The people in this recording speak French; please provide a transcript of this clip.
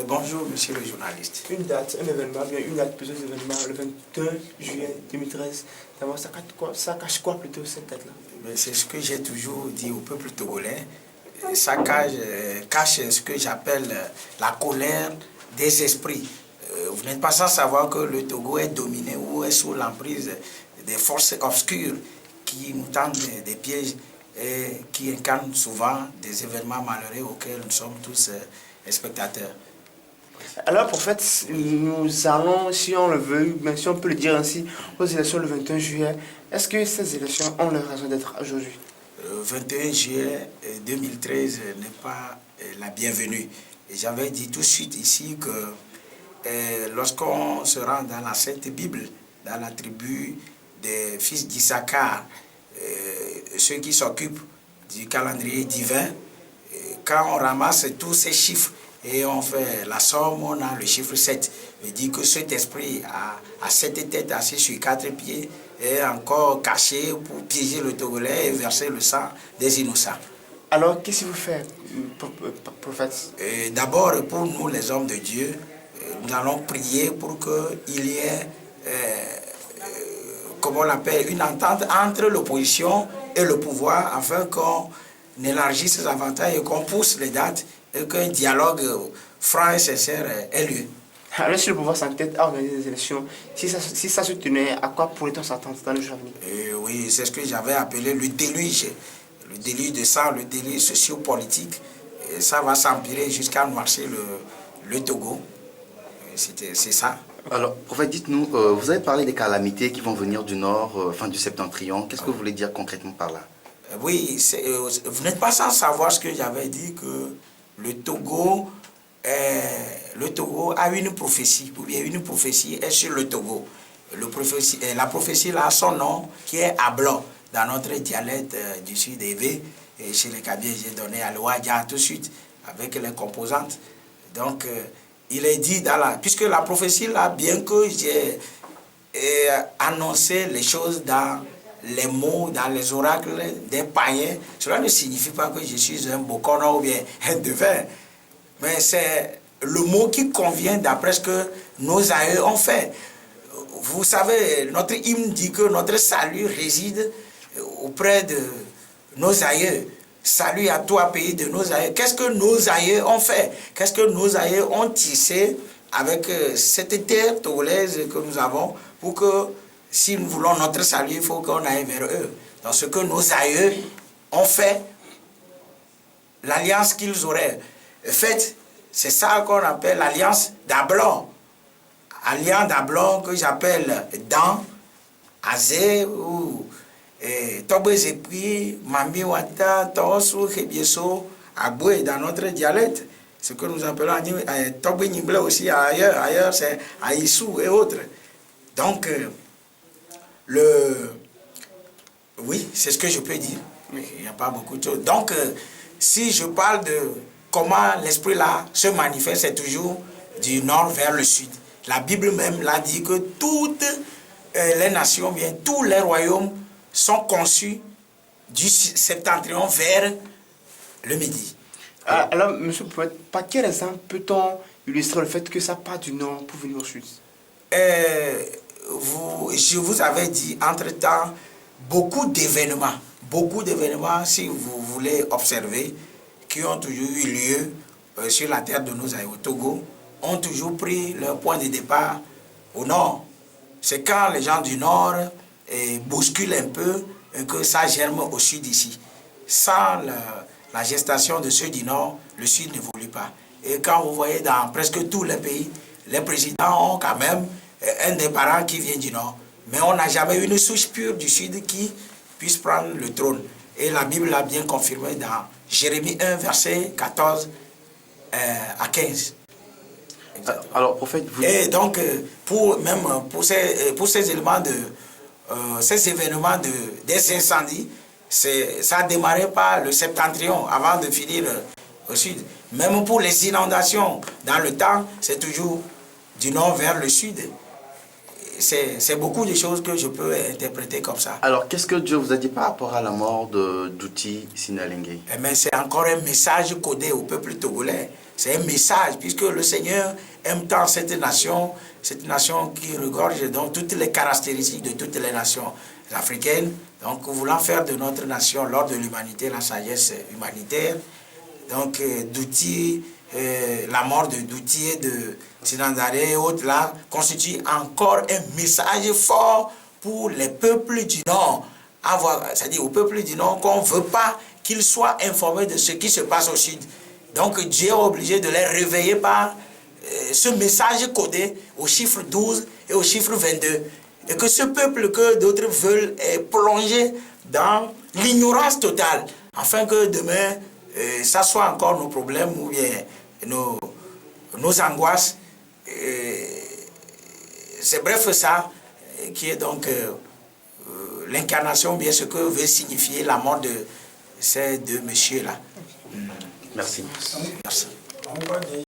Bonjour, monsieur le journaliste. Une date, un événement, bien une date, plusieurs événements, le 22 juillet 2013. D'abord, ça cache quoi plutôt cette date-là? C'est ce que j'ai toujours dit au peuple togolais. Ça cache ce que j'appelle la colère des esprits. Vous n'êtes pas sans savoir que le Togo est dominé ou est sous l'emprise des forces obscures qui nous tendent des pièges et qui incarnent souvent des événements malheureux auxquels nous sommes tous spectateurs. Alors, prophète, nous allons, si on le veut, mais si on peut le dire ainsi, aux élections le 21 juillet. Est-ce que ces élections ont leur raison d'être aujourd'hui? Le 21 juillet 2013 n'est pas la bienvenue. Et j'avais dit tout de suite ici que lorsqu'on se rend dans la Sainte Bible, dans la tribu des fils d'Issachar, ceux qui s'occupent du calendrier divin, quand on ramasse tous ces chiffres et on fait la somme, on a le chiffre 7. Il dit que cet esprit a 7 têtes assis sur 4 pieds et encore caché pour piéger le Togolais et verser le sang des innocents. Alors, qu'est-ce que vous faites, prophète? D'abord, pour nous, les hommes de Dieu, nous allons prier pour qu'il y ait, comme on l'appelle, une entente entre l'opposition et le pouvoir afin qu'on élargisse les avantages et qu'on pousse les dates et qu'un dialogue franc et sincère ait lieu. Alors, si le pouvoir s'entête à organiser des élections, si ça se tenait, à quoi pourrait-on s'attendre dans le jour à venir? Oui, c'est ce que j'avais appelé le déluge de sang, le déluge sociopolitique. Et ça va s'empirer jusqu'à noircir le Togo. C'est ça. Alors, prophète, dites-nous, vous avez parlé des calamités qui vont venir du nord, du septentrion. Qu'est-ce que vous voulez dire concrètement par là? Oui, vous n'êtes pas sans savoir ce que j'avais dit, que le Togo a une prophétie, ou bien une prophétie est sur le Togo. La prophétie là a son nom qui est Ablon, dans notre dialecte du sud d'Evé, et chez les Kabyles, j'ai donné à l'Ouadja tout de suite, avec les composantes. Donc, il est dit, puisque la prophétie là, bien que j'ai annoncé les choses dans les mots, dans les oracles des païens, cela ne signifie pas que je suis un bokono ou bien un devin. Mais c'est le mot qui convient d'après ce que nos aïeux ont fait. Vous savez, notre hymne dit que notre salut réside auprès de nos aïeux. Salut à toi, pays de nos aïeux. Qu'est-ce que nos aïeux ont fait? Qu'est-ce que nos aïeux ont tissé avec cette terre togolaise que nous avons pour que, si nous voulons notre salut, il faut qu'on aille vers eux. Dans ce que nos aïeux ont fait, l'alliance qu'ils auraient faite, c'est ça qu'on appelle l'alliance d'Ablon. Alliance d'Ablon que j'appelle Dan, Azé ou Tobezepri, Mambi Wata, Tosu, Hebieso, Aboué dans notre dialecte. Ce que nous appelons Tobé Nible aussi ailleurs c'est Aïssou et autres. Donc, oui, c'est ce que je peux dire. Il n'y a pas beaucoup de choses. Donc, si je parle de comment l'esprit là se manifeste, c'est toujours du nord vers le sud. La Bible même l'a dit que toutes les nations, bien tous les royaumes sont conçus du septentrion vers le midi. Alors, monsieur, par quel exemple peut-on illustrer le fait que ça part du nord pour venir au sud? Je vous avais dit, entre-temps, beaucoup d'événements, si vous voulez observer, qui ont toujours eu lieu sur la terre de nos aïeux au Togo, ont toujours pris leur point de départ au nord. C'est quand les gens du nord bousculent un peu que ça germe au sud ici. Sans la gestation de ceux du nord, le sud n'évolue pas. Et quand vous voyez dans presque tous les pays, les présidents ont quand même un des parents qui vient du nord. Mais on n'a jamais eu une souche pure du sud qui puisse prendre le trône. Et la Bible l'a bien confirmé dans Jérémie 1, verset 14 à 15. Alors, prophète, vous... Et donc, pour ces événements des incendies, ça a démarré par le septentrion avant de finir au sud. Même pour les inondations, dans le temps, c'est toujours du nord vers le sud. C'est beaucoup de choses que je peux interpréter comme ça. Alors, qu'est-ce que Dieu vous a dit par rapport à la mort d'Uti Sinalingue? Mais c'est encore un message codé au peuple togolais. C'est un message, puisque le Seigneur aime tant cette nation qui regorge donc toutes les caractéristiques de toutes les nations africaines. Donc, voulant faire de notre nation, l'ordre de l'humanité, la sagesse humanitaire, donc d'outils, la mort d'outils et de Sinandare et autres là, constitue encore un message fort pour les peuples du Nord. C'est-à-dire aux peuples du Nord qu'on ne veut pas qu'ils soient informés de ce qui se passe au Sud. Donc Dieu est obligé de les réveiller par ce message codé au chiffre 12 et au chiffre 22. Et que ce peuple que d'autres veulent est plongé dans l'ignorance totale, afin que demain, ça soit encore nos problèmes ou bien nos angoisses. C'est bref ça, qui est donc l'incarnation, bien ce que veut signifier la mort de ces deux messieurs-là. Merci. Merci.